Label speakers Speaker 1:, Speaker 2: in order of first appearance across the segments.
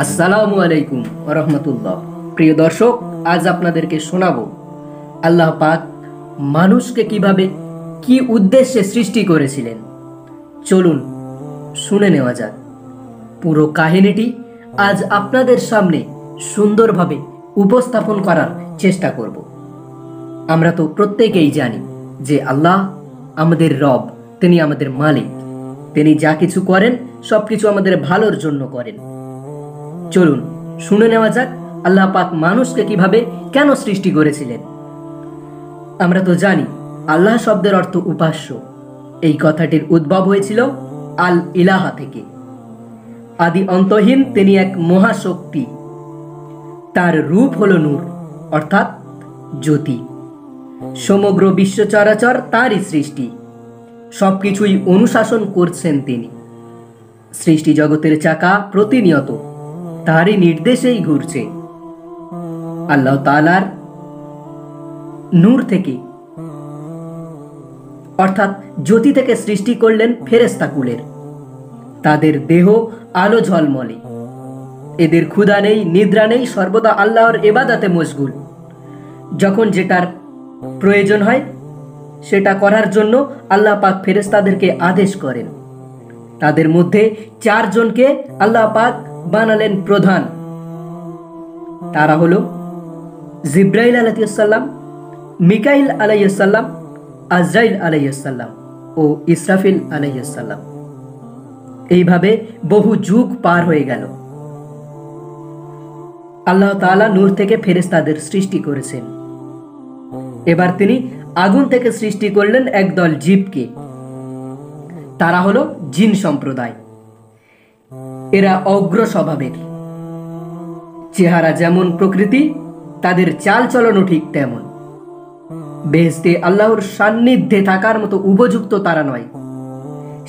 Speaker 1: আসসালামু আলাইকুম ওয়া রাহমাতুল্লাহ। প্রিয় দর্শক, আজ আপনাদেরকে শোনাবো আল্লাহ পাক মানুষকে কিভাবে কি উদ্দেশ্যে সৃষ্টি করেছিলেন। চলুন শুনে নেওয়া যাক। পুরো কাহিনীটি আজ আপনাদের সামনে সুন্দরভাবে উপস্থাপন করার চেষ্টা করব। আমরা তো প্রত্যেকেই জানি যে আল্লাহ আমাদের রব, তিনি আমাদের মালিক। তিনি যা কিছু করেন সব কিছু আমাদের ভালোর জন্য করেন। চলুন শুনে নেওয়া যাক আল্লাহ পাক মানুষকে কিভাবে কেন সৃষ্টি করেছিলেন। আমরা তো জানি আল্লাহ শব্দের অর্থ উপাস্য। এই কথাটির উদ্ভব হয়েছিল আল ইলাহা থেকে। আদি অন্তহীন তিনি এক মহাশক্তি। তার রূপ হলো নূর, অর্থাৎ জ্যোতি। সমগ্র বিশ্ব চরাচর তারই সৃষ্টি। সবকিছুই অনুশাসন করছেন তিনি। সৃষ্টি জগতের চাকা প্রতিনিয়ত তারই নির্দেশেই ঘুরছে। আল্লাহ তাআলার নূর থেকে, অর্থাৎ জ্যোতি থেকে সৃষ্টি করলেন ফেরেশতা কুলের। তাদের দেহ আলো ঝলমলে। এদের ক্ষুধা নেই, নিদ্রা নেই, সর্বদা আল্লাহর ইবাদতে মশগুল। যখন যেটার প্রয়োজন হয় সেটা করার জন্য আল্লাহ পাক ফেরেশতাদেরকে আদেশ করেন। তাদের মধ্যে 4 জনকে আল্লাহ পাক বানালেন প্রধান। তারা হলো জিব্রাইল আলাইহিস সালাম, মিকাইল আলাইহিস সালাম, আজরাইল আলাইহিস সালাম ও ইসরাফিল আলাইহিস সালাম। এইভাবে বহু যুগ পার হয়ে গেল। আল্লাহ তাআলা নূর থেকে ফেরেশতাদের সৃষ্টি করেছেন। এবার তিনি আগুন থেকে সৃষ্টি করলেন একদল জীবকে। তারা হলো জিন সম্প্রদায়। এরা অগ্র স্বভাবের। চেহারা যেমন প্রকৃতি, তাদের চাল চলনও ঠিক তেমন। বেহেশতে আল্লাহর সান্নিধ্যে থাকার মতো উপযুক্ত তারা নয়।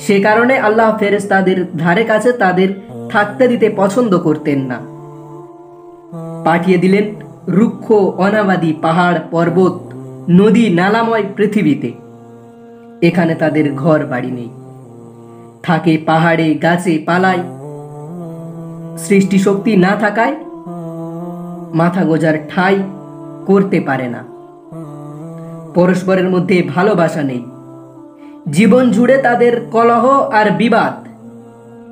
Speaker 1: সে কারণে আল্লাহ ফেরেশতাদের ধারে কাছে তাদের থাকতে দিতে পছন্দ করতেন না। পাঠিয়ে দিলেন রুক্ষ অনাবাদী পাহাড়, পর্বত, নদী নালাময় পৃথিবীতে। এখানে তাদের ঘর বাড়ি নেই। থাকে পাহাড়ে, গাছে, পালায়। সৃষ্টি শক্তি না থাকায় মাথা গোজার ঠাঁই করতে পারে না। পরস্পরের মধ্যে ভালোবাসা নেই। জীবন জুড়ে তাদের কলহ আর বিবাদ।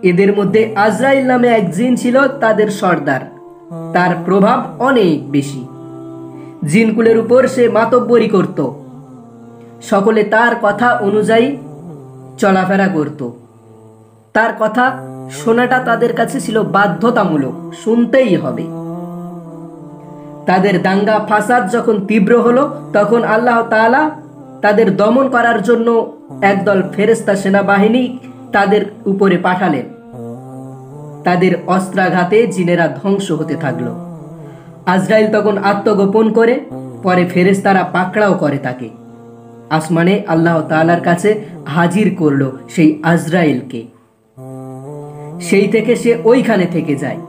Speaker 1: এদের মধ্যে আজরাইল নামে এক জিন ছিল তাদের সর্দার। তার প্রভাব অনেক বেশি। জিনকুলের উপর সে মাতব্বরি করত। সকলে তার কথা অনুযায়ী চলাফেরা করত। তার কথা শোনাটা তাদের কাছে ছিল বাধ্যতামূলক, শুনতেই হবে। তাদের দাঙ্গা ফাসাদ যখন তীব্র হলো, তখন আল্লাহ তাআলা তাদের দমন করার জন্য একদল ফেরেশতা সেনাবাহিনী তাদের উপরে পাঠালেন। তাদের অস্ত্রাঘাতে জিনেরা ধ্বংস হতে থাকলো। আজরাইল তখন আত্মগোপন করে, পরে ফেরেশতারা পাকড়াও করে তাকে। আসমানে আল্লাহ তাআলার কাছে হাজির করলো সেই আজরাইলকে। সেই থেকে সে ওইখানে থেকে যায়।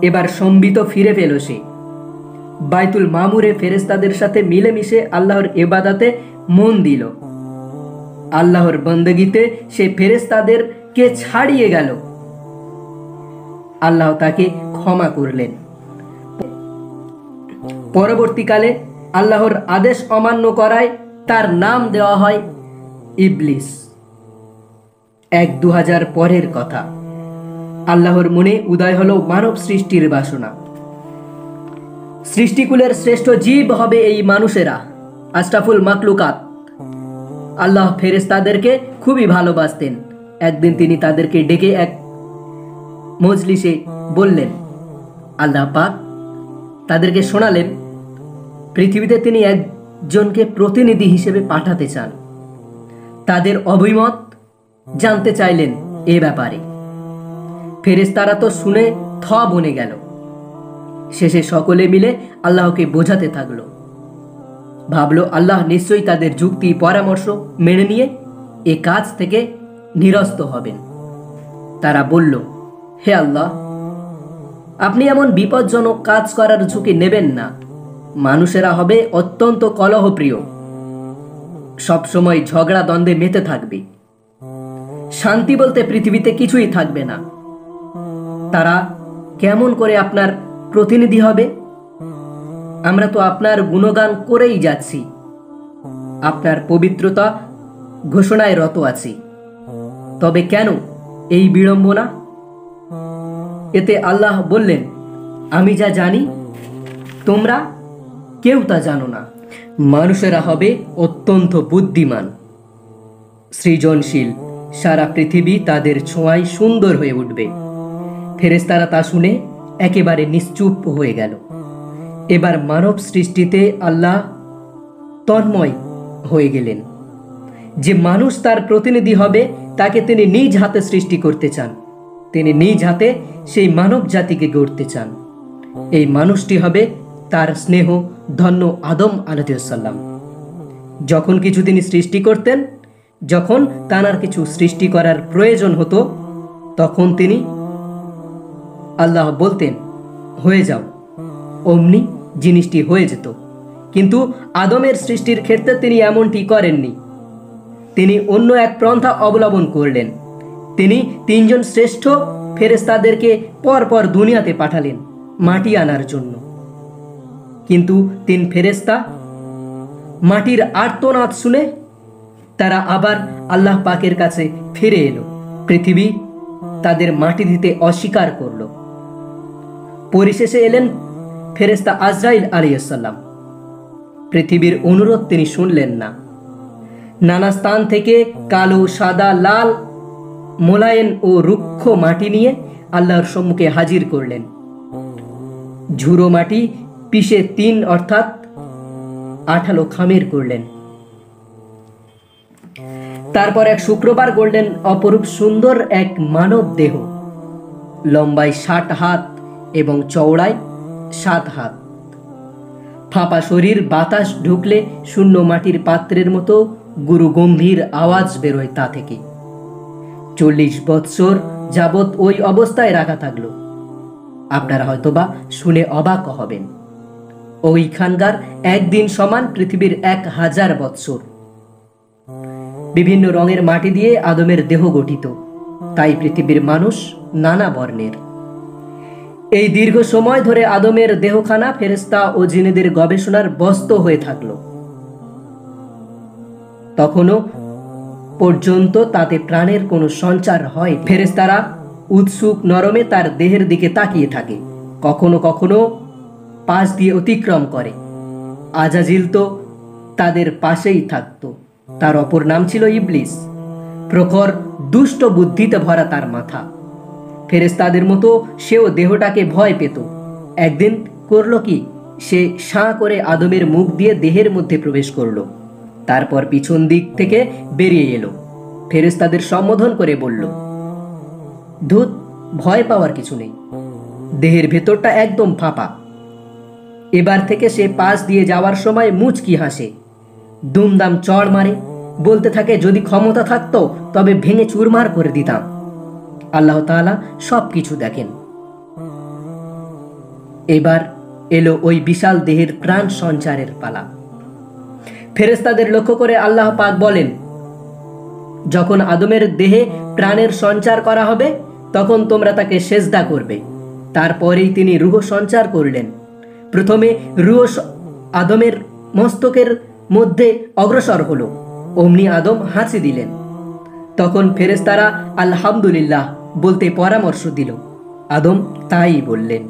Speaker 1: এবার সম্বিত ফিরে পেল সে। বাইতুল মামুরে ফেরেশতাদের সাথে মিলেমিশে আল্লাহর ইবাদতে মন দিল। আল্লাহর বندگিতে সে ফেরেশতাদেরকে ছাড়িয়ে গেল। আল্লাহ তাকে ক্ষমা করলেন। পরবর্তীকালে আল্লাহর আদেশ অমান্য করায় তার নাম দেওয়া হয় ইবলিস। 1000 পরের কথা। আল্লাহর মনে উদয় হলো মানব সৃষ্টির বাসনা। সৃষ্টিকুলের শ্রেষ্ঠ জীব হবে এই মানুষেরা, আশরাফুল মাখলুকাত। আল্লাহ ফেরেশতাদেরকে খুবই ভালোবাসতেন। একদিন তিনি তাদেরকে ডেকে এক মজলিসে বললেন। আল্লাহ পাক তাদেরকে শোনালেন পৃথিবীতে তিনি একজনকে প্রতিনিধি হিসেবে পাঠাতে চান। তাদের অভিমত জানতে চাইলেন এ ব্যাপারে। ফেরেশতারা তো শুনে থ বনে গেল। শেষে সকলে মিলে আল্লাহকে বোঝাতে থাকলো। ভাবলো আল্লাহ নিশ্চয়ই তাদের যুক্তি পরামর্শ মেনে নিয়ে এ কাজ থেকে নিরস্ত হবেন। তারা বলল, হে আল্লাহ, আপনি এমন বিপজ্জনক কাজ করার ঝুঁকি নেবেন না। মানুষেরা হবে অত্যন্ত কলহপ্রিয়, সবসময় ঝগড়া দ্বন্দ্বে মেতে থাকবে। শান্তি বলতে পৃথিবীতে কিছুই থাকবে না। তারা কেমন করে আপনার প্রতিনিধি হবে? আমরা তো আপনার গুণগান করেই যাচ্ছি, আপনার পবিত্রতা ঘোষণায় রত আছি, তবে কেন এই বিড়ম্বনা? এতে আল্লাহ বললেন, আমি যা জানি তোমরা কেউ তা জানো না। মানুষেরা হবে অত্যন্ত বুদ্ধিমান, সৃজনশীল, সারা পৃথিবী তাদের ছোঁয়ায় সুন্দর হয়ে উঠবে। ফেরেশতারা তা শুনে একেবারে নিশ্চুপ হয়ে গেল। এবার মানব সৃষ্টিতে আল্লাহ তন্ময় হয়ে গেলেন। যে মানুষ তার প্রতিনিধি হবে তাকে তিনি নিজ হাতে সৃষ্টি করতে চান, তিনি নিজ হাতে সেই মানব জাতিকে গড়তে চান। এই মানুষটি হবে তার স্নেহ ধন্য আদম আলাইহিসসালাম। যখন কিছু তিনি সৃষ্টি করতেন, যখন তার কিছু সৃষ্টি করার প্রয়োজন হতো, তখন তিনি আল্লাহ বলতেন, হয়ে যাও, অমনি জিনিসটি হয়ে যেত। কিন্তু আদমের সৃষ্টির ক্ষেত্রে তিনি এমনটি করেননি। তিনি অন্য এক পন্থা অবলম্বন করলেন। তিনি 3 জন শ্রেষ্ঠ ফেরেশতাদেরকে পরপর দুনিয়াতে পাঠালেন মাটি আনার জন্য। কিন্তু 3 ফেরেশতা মাটির আর্তনাদ শুনে তারা আবার আল্লাহ পাকের কাছে ফিরে এলো। পৃথিবী তাদের মাটি দিতে অস্বীকার করল। পরিশেষে এলেন ফেরেশতা আজরাইল আলাইহিসসালাম। পৃথিবীর অনুরোধ তিনি শুনলেন না। নানা স্থান থেকে কালো, সাদা, লাল, মোলায়েম ও রুক্ষ মাটি নিয়ে আল্লাহর সম্মুখে হাজির করলেন। ঝুড়ো মাটি পিষে 3 অর্থাৎ 18 খামের করলেন। তারপর এক শুক্রবার গড়লেন অপরূপ সুন্দর এক মানব দেহ, লম্বায় 60 হাত এবং চওড়ায় 7 হাত। ফাঁপা শরীর, বাতাস ঢুকলে শূন্য মাটির পাত্রের মতো গুরু গম্ভীর আওয়াজ বেরোয় তা থেকে। 40 বৎসর যাবৎ ওই অবস্থায় রাখা থাকলো। আপনারা হয়তোবা শুনে অবাক হবেন, ওইখানকার একদিন সমান পৃথিবীর 1000 বৎসর। বিভিন্ন রঙের মাটি দিয়ে আদমের দেহ গঠিত, তাই পৃথিবীর মানুষ নানা বর্ণের। এই দীর্ঘ সময় ধরে আদমের দেহখানা ফেরেশতা ও জিনেদের গবেষণার বস্তু হয়ে থাকলো। তখনও পর্যন্ত তাতে প্রাণের কোনো সঞ্চার হয়। ফেরেশতারা উৎসুক নরমে তার দেহের দিকে তাকিয়ে থাকে, কখনো কখনো পাশ দিয়ে অতিক্রম করে। আজাজিল তো তাদের পাশেই থাকত। তার অপর নাম ছিল ইবলিস। প্রখর দুষ্ট বুদ্ধিতে ভরা তার মাথা। ফেরেশতাদের মতো সেও দেহটাকে ভয় পেত। একদিন করল কি, সে সাঁ করে আদমের মুখ দিয়ে দেহের মধ্যে প্রবেশ করলো। তারপর পিছন দিক থেকে বেরিয়ে এলো। ফেরেশতাদের সম্বোধন করে বলল, ধুত, ভয় পাওয়ার কিছু নেই, দেহের ভেতরটা একদম ফাঁপা। এবার থেকে সে পাশ দিয়ে যাওয়ার সময় মুচকি হাসে, দুমদাম চড় মারে, বলতে থাকে, যদি ক্ষমতা থাকতো তবে ভেঙে চুরমার করে দিতাম। আল্লাহ তাআলা সব কিছু দেখেন। এবার এলো ওই বিশাল দেহের প্রাণ সঞ্চারের পালা। ফেরেশতাদের লক্ষ্য করে আল্লাহ পাক বলেন, যখন আদমের দেহে প্রাণের সঞ্চার করা হবে তখন তোমরা তাকে সেজদা করবে। তারপরেই তিনি রূহ সঞ্চার করলেন। প্রথমে রূহ আদমের মস্তকের মধ্যে অগ্রসর হলো। অমনি আদম হাসি দিলেন। তখন ফেরেশতারা আলহামদুলিল্লাহ বলতে পরামর্শ দিল। আদম তাই বললেন।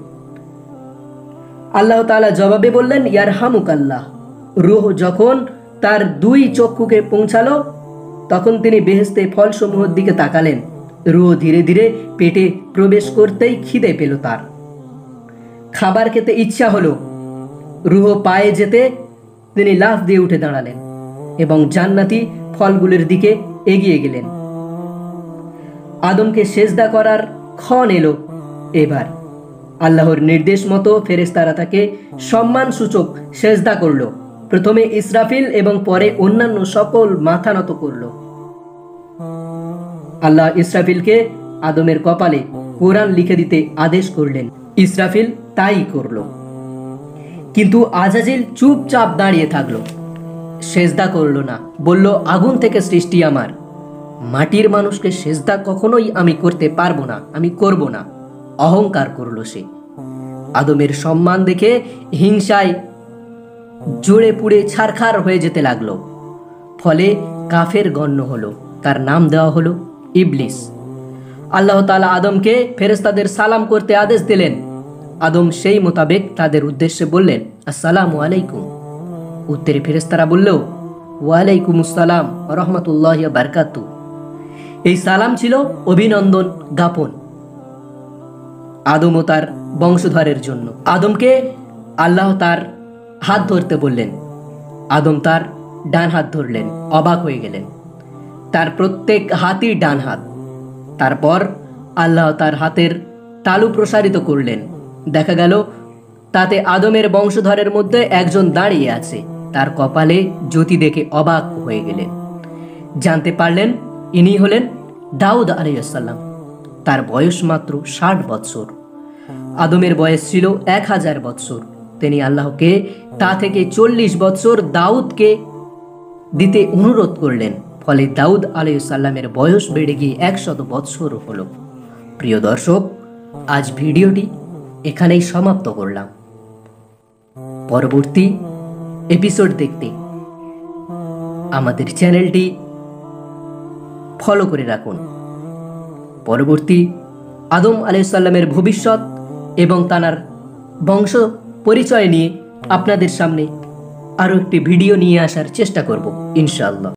Speaker 1: আল্লাহ তাআলা জবাবে বললেন, ইয়ারহামুকাল্লাহ। রূহ যখন তার 2 চক্ষুকে পৌঁছালো তখন তিনি বেহেশতে ফলসমূহের দিকে তাকালেন। রূহ ধীরে ধীরে পেটে প্রবেশ করতেই খিদে পেল তার। খাবার খেতে ইচ্ছা হলো। রূহ পায়ে যেতে তিনি লাফ দিয়ে উঠে দাঁড়ালেন এবং জান্নাতি ফলগুলোর দিকে এগিয়ে গেলেন। আদমকে সেজদা করার ক্ষণ এলো। এবার আল্লাহর নির্দেশ মতো ফেরেশতারা তাকে সম্মানসূচক সেজদা করল। প্রথমে ইসরাফিল এবং পরে অন্যান্য সকল মাথা নত করল। আল্লাহ ইসরাফিলকে আদমের কপালে কোরআন লিখে দিতে আদেশ করলেন। ইসরাফিল তাই করল। কিন্তু আজাজিল চুপচাপ দাঁড়িয়ে থাকলো, সেজদা করল না। বলল, আগুন থেকে সৃষ্টি আমার, মাটির মানুষকে সেজদা কখনোই আমি করতে পারবো না, আমি করব না। অহংকার করল সে। আদমের সম্মান দেখে হিংসায় জোরে পুড়ে ছারখার হয়ে যেতে লাগলো। ফলে কাফের গণ্য হলো, তার নাম দেওয়া হলো ইবলিস। আল্লাহ তাআলা আদমকে ফেরেশতাদের সালাম করতে আদেশ দিলেন। আদম সেই মোতাবেক তাদের উদ্দেশ্যে বললেন, আসসালামু আলাইকুম। উত্তরে ফেরেশতারা বলল, ওয়ালাইকুম আসসালাম ওয়া রাহমাতুল্লাহি ওয়া বারাকাতুহু। এই সালাম ছিল অভিনন্দন জ্ঞাপন আদম ও তার বংশধরের জন্য। আদমকে আল্লাহ তার হাত ধরতে বললেন। আদম তার ডান হাত ধরলেন, অবাক হয়ে গেলেন। তার প্রত্যেক হাতই ডান হাত। তারপর আল্লাহ তার হাতের তালু প্রসারিত করলেন। দেখা গেল তাতে আদমের বংশধরের মধ্যে একজন দাঁড়িয়ে আছে। তার কপালে জ্যোতি দেখে অবাক হয়ে গেলেন। জানতে পারলেন ইনি হলেন দাউদ আলাইহিস সালাম। তার বয়স মাত্র 60 বৎসর। আদমের বয়স ছিল 1000 বৎসর। তিনি আল্লাহকে তা থেকে 40 বৎসর দাউদকে দিতে অনুরোধ করলেন। ফলে দাউদ আলাইহিস সালামের বয়স বেড়ে গিয়ে 100 বৎসর হলো। প্রিয় দর্শক, আজ ভিডিওটি এখানেই সমাপ্ত করলাম। পরবর্তী এপিসোড দেখতে আমাদের চ্যানেলটি ফলো করে রাখুন। পরবর্তী আদম আলাইহিস সালামের ভবিষ্যৎ এবং তার বংশ পরিচয় নিয়ে আপনাদের সামনে আরও একটি ভিডিও নিয়ে আসার চেষ্টা করব ইনশাআল্লাহ।